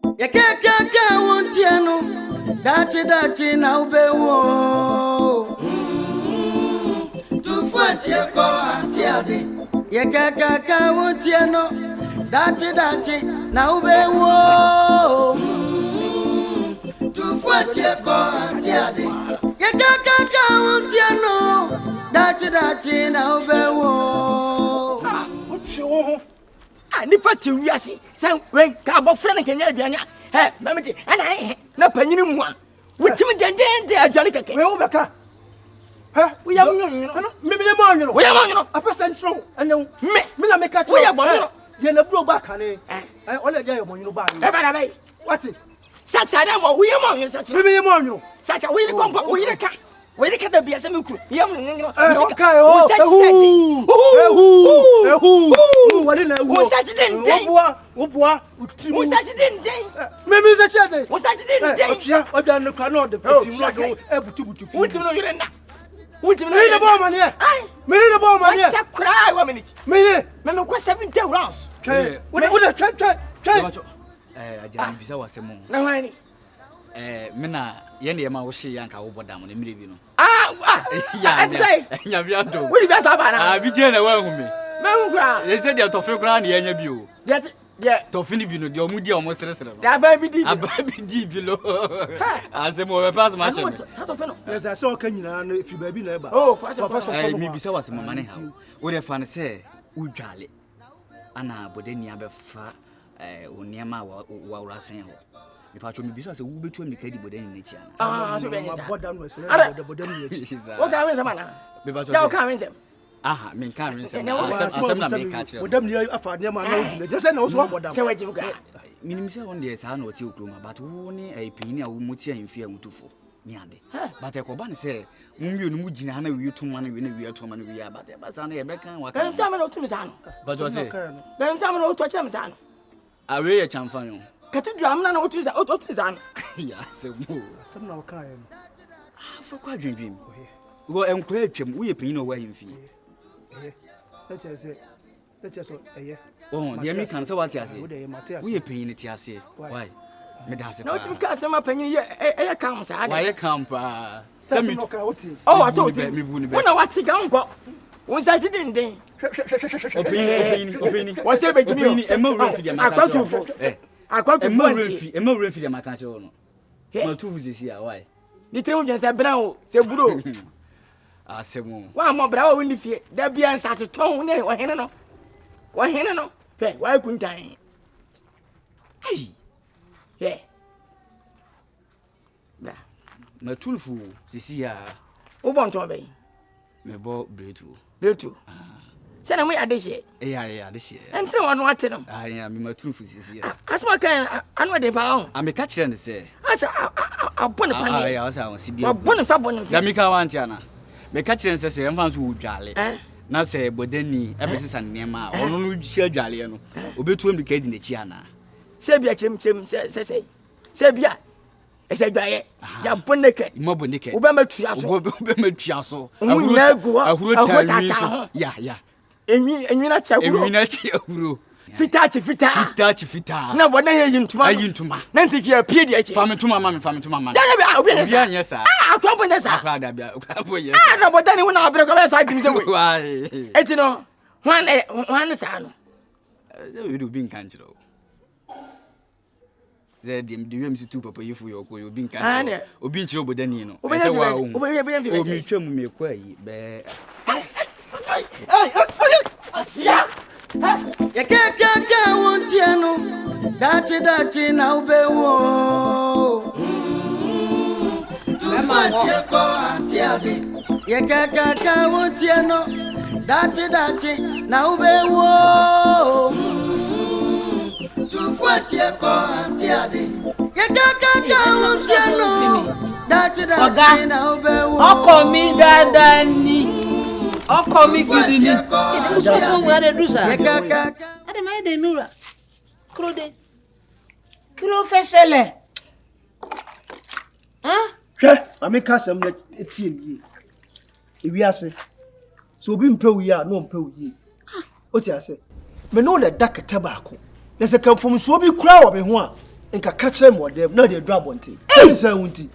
Ya kaka wontiano dachi na ubewo tufuatie ko antiade ya kaka wontiano dachi na ubewo tufuatie ko antiade ya kaka wontiano dachi na ubewo nipa ti wiase san wen ka abofra na kenya aduanya mameti ana na panyini mu an wotimi dendende aduane keke we wo beka we yam nyonyo me mo nyono we yam nyonyo apesa nsro ene me na meka we yam nyonyo ye na bro ba kane ole dia ye mo nyino ba e ba na bai what saksa da mo we yam nyonyo saksa me mo nyino saksa we ni kompa we ni ka we ni ka da bia se me ku yam nyonyo okay o wali na wo sachi den wo boa utimu wo sachi den me sachi den wo sachi den otia odia no kwa no de petimu no ebutubutu utimu no yire na utimu no yire bo mane ai me ni bo mane cha cry 1 minute me ko 70 rounds wo twa ajani bisa wasemo na wani me na ye ne ma wo hye yanka wo bodam no mire bi no ya nya bia do wo di bia sa ba na bi je na wa hu me hu gra ye se dia tofe gra na ye nya bi o dia tofe ni bi no dia omudi omo seresere no da ba bi di bi lo asemo we pass ma che me tofe no yes I saw kanyina no fi ba bi na eba mi bisa wasemo mane ha wo de fa ne se udwale ana bodani abefa oniema wa wurasen ho mipacho mi bisa se wo betu mi kadi bodani na chi ana so be nyesa bodam no se na bodani na chi wo ka wen sama na ya wo ka wen sem aha men ka wen sem asem na me ka chire bodam ni afa ne ma na wo je se na wo so bodam se waji buka minim se on de sa na oti okroma but wo ni pini a wo muti anfi awutufo ni ade but e ko ba ne se mumbi onu mu gina na wi tuma na wi na wi tuma na wi but e ba sa na ye be kan wa kan kan sa me no tumi sa no but wo se kan sa me no to chem sa no awe ye chamfa yo katidru amna na otu za ya semu asem na waka ye fa kwa dwendwem wo enkura atwam wo ye panyin no wa yimfi let's so oh dia mi kan so what ase wo ye panyin ti ase why me da ase na otu ka asema panyin ye kam sa why ye kam pa sami oti oh atoti wona wati ga nko won sa ti den opini wo se be jimi opini e ma wura fi dia maka akwatufo akwatufo e ma wura fi dia maka che wo no ma tu fuzesi a why ni tre unje se bra o se buro asemu wa mo bra wo ni fie da bia nsa toton ne wo hene no pe wa kuntan ai bra ma tulfu sisi a wo bon to be me bo bretu se na mo ya de hye ya de hye entre wono ate no ya me ma tulfu sisi a asma kan anu de pa on a me ka kire ne se asa abone pani ya asa on sibia abone fa ya me ka wanti ana me ka kire ne se emfa so wudwale na se bodani ebesisa nema ono no hye adwale no obetu mi ka di na chi ana se bia chem se bia ese dwaye ya boneke mo boneke wo be matua so ahuro tata ya enwi na chi ahuro fita na bodan ye yintuma na ntiki ya pie di achi famituma ma da bia obi ne sa anya sa akwa bonda sa akwa da bia akwa bo yes na bodan ni wona abre ko be sa jimi se we wai eti no hwan sa no ze we do bin kan chiro ze dem de wem si tu papa yifu yo ko obi kan chiro obi nchiro bodani no se wa o mi twam me ko ayi be asia ya kaka wontiano dachi na ubewo tufatie ko antiade ya kaka wontiano dachi na ubewo tufatie ko antiade ya kaka wontiano dachi na ubewo oko mi dada ni oko mi gidi ni so were dusa ade mai de nura krode kilo fesele hwe ameka sam na etie mi ewiase so obi mpewuyi a no mpewuyi o ti ase me no le dakata baako na se kan fom so obi kura wo be ho a Nka catch them what them. No, they drop one thing. Say wunti.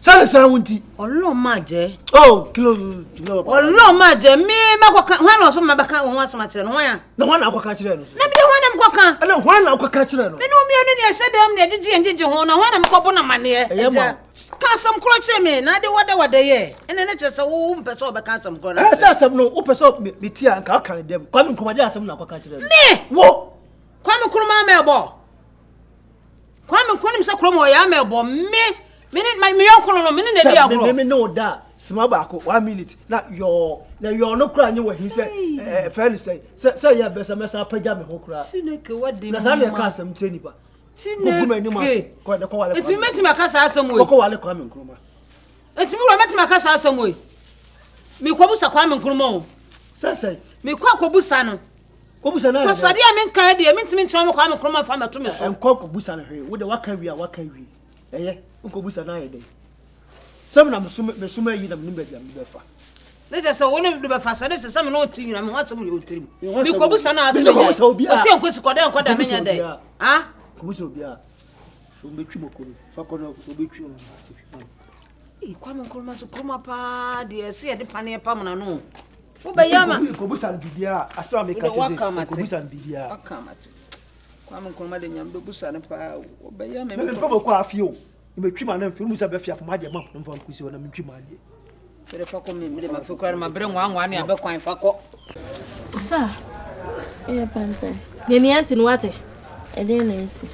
Say wunti. Olo maje. Oh, kilo. Olo maje. Me makoka. Hwan no so mabaka won so ma kire no hwan. No hwan na akoka kire no. Na me de hwan na mkoka. Ala hwan na akoka kire no. Me no mi anu ne ehye dem ne gigi ho na hwan na mkobo na mane. Ka asam kro kire me na de wada ye. Ene ne kire se wo mpese obeka asam kro na. Say asam no wo pese me tia nka aka dem. Kwa me nkomaje asam na akoka kire no. Me. Wo. Kwa me kro ma mebo. Kwa me kro nim se kro mo ya mebo me. Me yon no me ne dia agro. Me no da. Small back 1 minute. Now you're no crying you he said fairly say ya best messa paja me ho kra. Chineke wadi. Na sa na ka asem teni ba. Chineke. Ko de ko wale. Eti meti makasa asem we. Ko wale kwa me nkroma. Eti mi ro meti makasa asem we. Mi kwabusa kwa me nkroma o. Say mi kwabusa no. Kwabusa na. Ko sadi a me kan de mi ntimi ntwa me kwa me nkroma fa me to me so. En kwabusa na hwe. Wo de waka wi. Eye, kwabusa na ye de. Some na mesuma yi na mnimbe bia mbefa. Let's say woni do be fa say let's say me no tin na me wansem yo tirim. Mi kwabusa na asem ya. Ose enkosi koda enkoda menya de. Ah? Kwabusa obia. So betwi mokoro. Fa kono so betwi no. Kwa me nkroma so kroma pa de se ye de pane pa mna no. Wo be yama. Kwabusa bibia, aso ameka teze. Kwabusa bibia. Akamate. Kwa me nkroma de nyambe busa ne pa wo be yama. Me pebo kwa afio. Imetwi ma na mfiru musa be fia fama de ma mfa nkusi wona metwi ma de. Tere fa ko me de ma fe kwa ma bre nwa ne abe kwan fa ko. Sa. Pantan. Ye mi ansi no wate. E de na esi.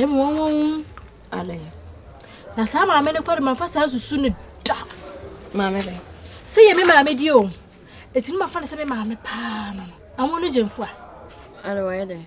Mo ale. Na sa ma me ne kwa ma fa sa susu ne da. Ma me de. Se ye me ma me di o. Etini ma fa ne se me ma me pa no. Amo no jemfu a. Ale wa ye de.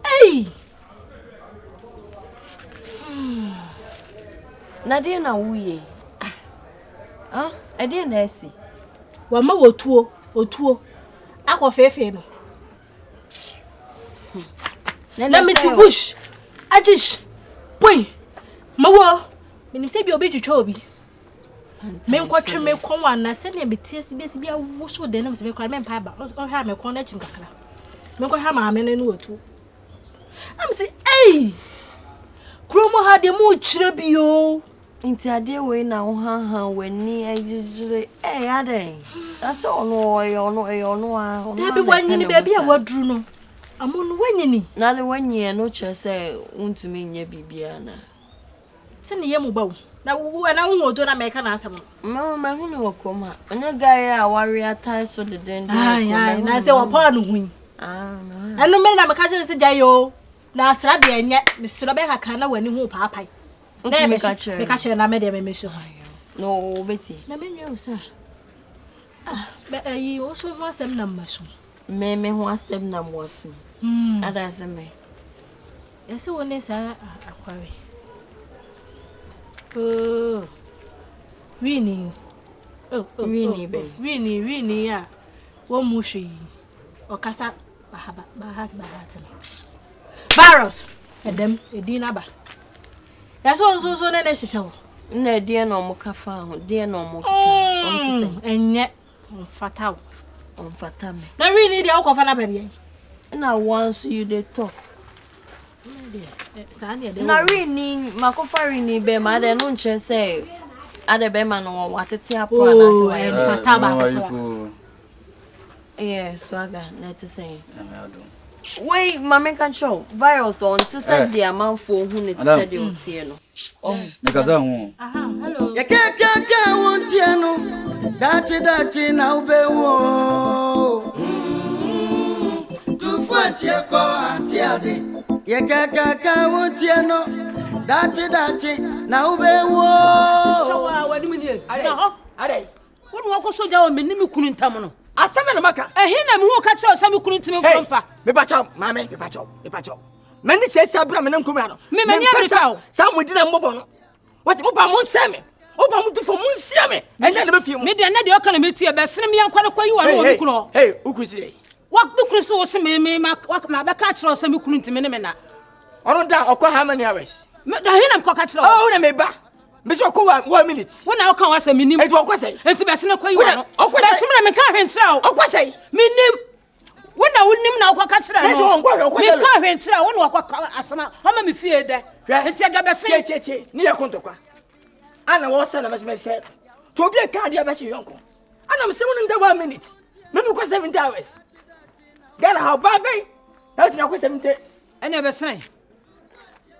Hey! Nadia na wuye. Ade na esi. Wa ma otuo. Akọ fefe no. Na meti bush. Ajish. Boy. Mawo. Minim se bi obi twetwa obi. Me nkwatwe me konwa na se na betie si bia wo so de na se me kwa me mpa ba. O hwa me kon na chim kakra. Me nkwa hwa ma me ne no otu. I'm say, hey! Kromo had the mood chirabio. Inti ade we na wo han weni ejijire. Ade. That's all no a. There be wanyini baby a wadru no. Amon wanyini. Na le wanyi no che say untumi nya bibia na. Se ne yemu bawo. Na wo na wo odo na meka na asem. Ma hu ni wakoma. Onye guy a wari atai so de den. Ai na se wo pa no hu. No. Anu me na meka che se jayo. Na asra de enye mesro be kakra na wani hu paapai na me ka chere na me de me meso no beti na me nwe usa be ayi o so ho asem na mmaso me ho asem na mwaso ada asem ese woni sa akware Winnie be Winnie ya wo mu hwi okasa bahas Barros edem edina ba yaso so na hihye wo na die na omukafa ho die na omukaka omsese enye omfata me na really dey akofa na bebe na once you dey talk na really makofa really be ma de no nche say ade be ma no watete apo na se omfata ba yes swaga na te say wait, mama can show virus on to send the amount for who it said you see no. Nikaza hu. Hello. Ya kaka wontie no. Dachi na ubewo. Tu fuatie ko antie ade. Ya kaka wontie no. Dachi na ubewo. Sawa wadi mini. Ade. Wonu wako soja o menimi kunu ntam no. Asame no maka. Ehina me hu ka kire asame kunu ntimi mfompa. Me bacha mame, me bacha. Mani sesa bra me nankum ya no. Me mani abita. Sa mo dina mbobo no. What mo ba mo nseme. O ba mo tu fo mo nsia me. Enya na be fie mo. Me de na de o kana metie be sene me yankwa kwa yi wa no obi kuno. Hey, ukusi. Wa bikuru so wo se me ma be ka kire asame kunu ntimi ne me na. Ono da okwa how many hours? Me da hina me ko ka kire. Oh, na me ba. Me so ko 1 minute. Wona o kan wa se minim. Enti okwa sei. Enti be sene kwa yi wa no. Okwa sei. Be sene me ka hwen kire o. Okwa sei. Minim. Wona wonim na wo kakira no. Me ka hwenkyira wo na wo asama. Homa me fie de. Enti aga bese. Che. Ni yakontokwa. Ana wo sa na me to obi ka dia be che yonko. Ana me se wonim da 1 minute. Me ko 7 hours. Gana how bad be? Na tina ko 7. Ene bese.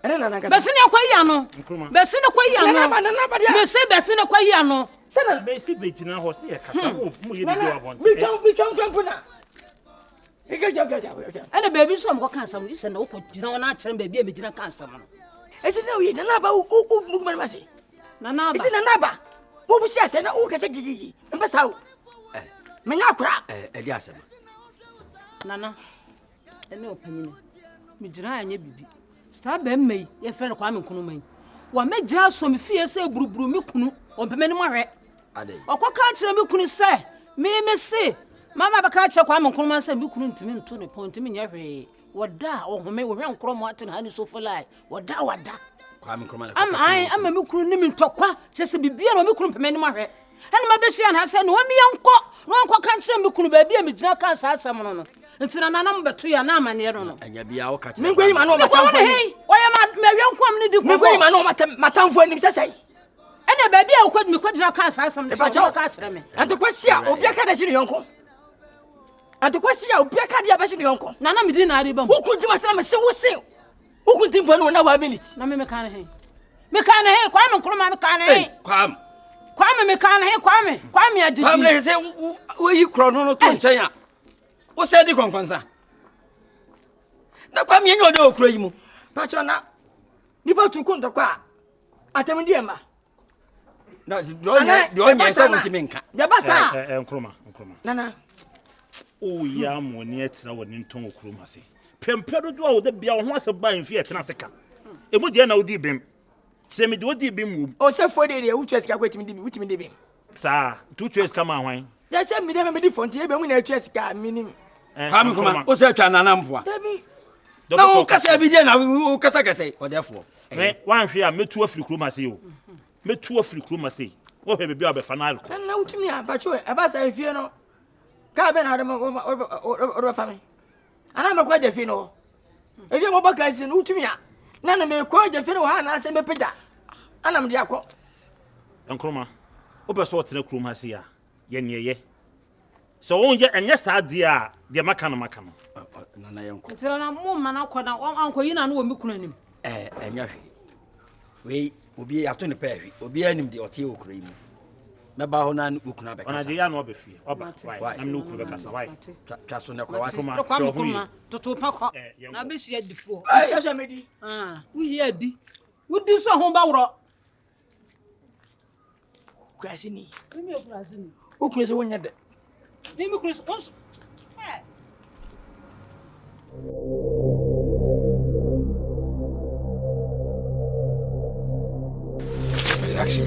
Ene na nanga. Bese ne kwa ya no. Bese ne kwa ya no. Me se bese ne kwa ya no. Sana bese be jina ho se e kasa mo ye di do abon. Bi chon na. Ega. Ene baby so am ko kan sam se na wo ko jina wona akere baby e me jina kan sam no. Esi na oye na ba u mugman ma se. Na ba. Esi na ba. Wo bu sia se na wo kete gigi. Mbasa wo. Menya akura. Edi asem. Nana. Ene opanyine. Me jina anya bibi. Sta ba mmei ye fe no kwa me kunu man. Wa meja so me fie se buruburu me kunu. O peme ni mo hwe. Ade. Okoka akere me kunu se. Me se. Mama baka akere kwa me kunu man se me kunu ntimi nto ne point me nya hwe. Wada ohome wo hwe nkro mo ate na hani so folai. Wada. Kwa me kunu man. Ama me kunu ni me ntokwa. Chese bibia no me kunu peme ni mo hwe. Hene ma behia na se no mi yenko. No anko ka akere me kunu ba bia me gina kan sa asem no. Ntina nana mbeto ya na amane no. Anya bia wo ka kire. Mengwe ma no matamfo ni. Oya ma mewenkom ni di ko. Mengwe ma no matamfo ni sesai. Ene ba bia ko mi ko gina kan sa asem no. Ka akere me. Ante kwasia obi aka da shi yonko. Ante kwasia obi aka dia ba shi yonko. Nana me di na ari bam. Uku jima tana me se wo se. Uku timpo no na 1 minute. Na me kan he. Me kan he kwa me nkroma no kan he. Kwa me kan he kwa me adidi. Kwa me se wo yi kro no to nchen a. Wo se di kwankwansa. Na kwa me enyo de okro yi mu. Pacho na. Ni ba tu kunto kwa. Atem di ema. Na do nya se wo ntimi nka. Ya basa. Nkroma. Nana. O ya mo ni etina woni nton okroma se. Pempedo do a wo de bia ho aseba mfi etina seka. Emu de na odi bem. Se me de odi bem wo. O se fo de wo twesika kwetimi de bem. Sa tu twesika ma hwan. Ya se mi de me di fonti e be mu na twesika minim. Kwame kuma o se twa nana mpoa. Dabi. Na o kasa bi de na o kasa o defo. Wan hwe a metu afiri kroma se o. Metu afiri kroma se. Wo hwe bebia obefa na alko. Na utumi a pacho e ba sa efie no. Ka be na o fami. Ana me kwa je fie no. Efie mo baka si no utumi a. Na me kwa je fie no ha na se me peda. Ana me de akọ. Nkroma. Obeso otena kroma se ya. Ye niye. So on ye enye sa de a de maka no. Nana yenko. Tira na mo mana kwa na anko yi na no wo mi kunu anim. Enya hwe. We obi ya to ne pa hwe. Obi anim de ote okura yi mu. Me ba ho na okuna be kasa. Ona de ya na obefie. Oba. Why? Na me okuna be kasa. Why? Twa so ne kwa wa. Kwa mkuma. Toto pa kwa. Na be hia difo. Hia medi. Wo hia di. Wo di so ho ba woro. Krasi ni. Me krasi ni. Okura se wonya de. Me krasi. Action,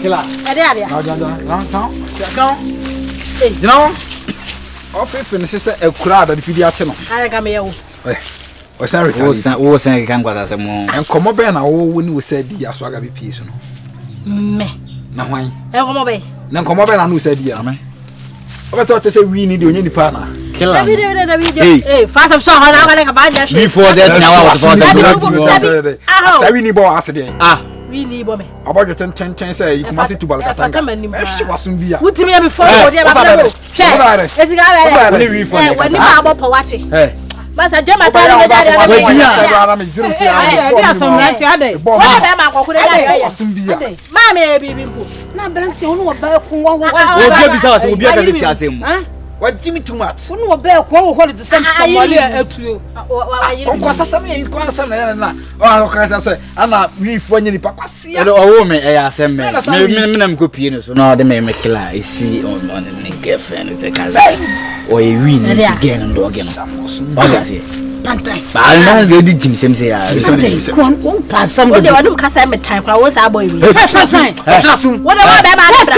Killer. Sit down. You know, off finish a crowd at the video channel. I got me. O sorry, o sen kan kwata se mo. En komo be na wo woni we say di aso aga be peace no. Me. Na hwan? En komo be. Na komo be na no say di na. O to say we need onye nipa na. Killer. Hey, fast of so how na ka ba ja she. Before that na wa for say we need bo ase dey. We need bo me. About your 10 say you come see to Balkatan. She was soon be. What me before go dey ba bro. Share. Eti ga ba. When we for. When you ba po wache. Hey. Masa jema tani me dade na me. Ya me zero say I be some right ade. Wa be ma kokure dade. Soon be. Ma me bibi nko. Na branti onu wo ba ku wo. Obi bi sa obi aka le chiasem. What Jimmy too much? Onu wo ba ku wo hold the same tomale atuo. Konko sasam ye konko sasam na. O ka say ana we fo nyi nipa kwase ya. O me e asem me. Me na mko pie no so na de me killer isi on the girlfriend se kaza. O ye win again ndo again. Oga se. Pantan. Ba na ready Jim sem say ya. Kon pass some. What they want to kasa me time kwa wo sa boy we. Pantan. What they want be ba na bra.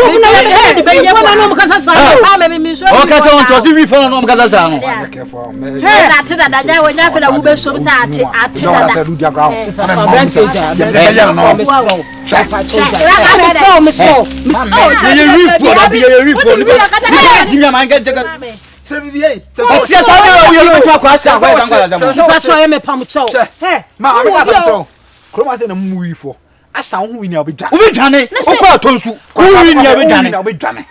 Be be no kasa sa. Ah me me so. O ka ton to si wi fo no kasa sa no. Hey, ate da da wo nya fe da wo be so sa ate da da.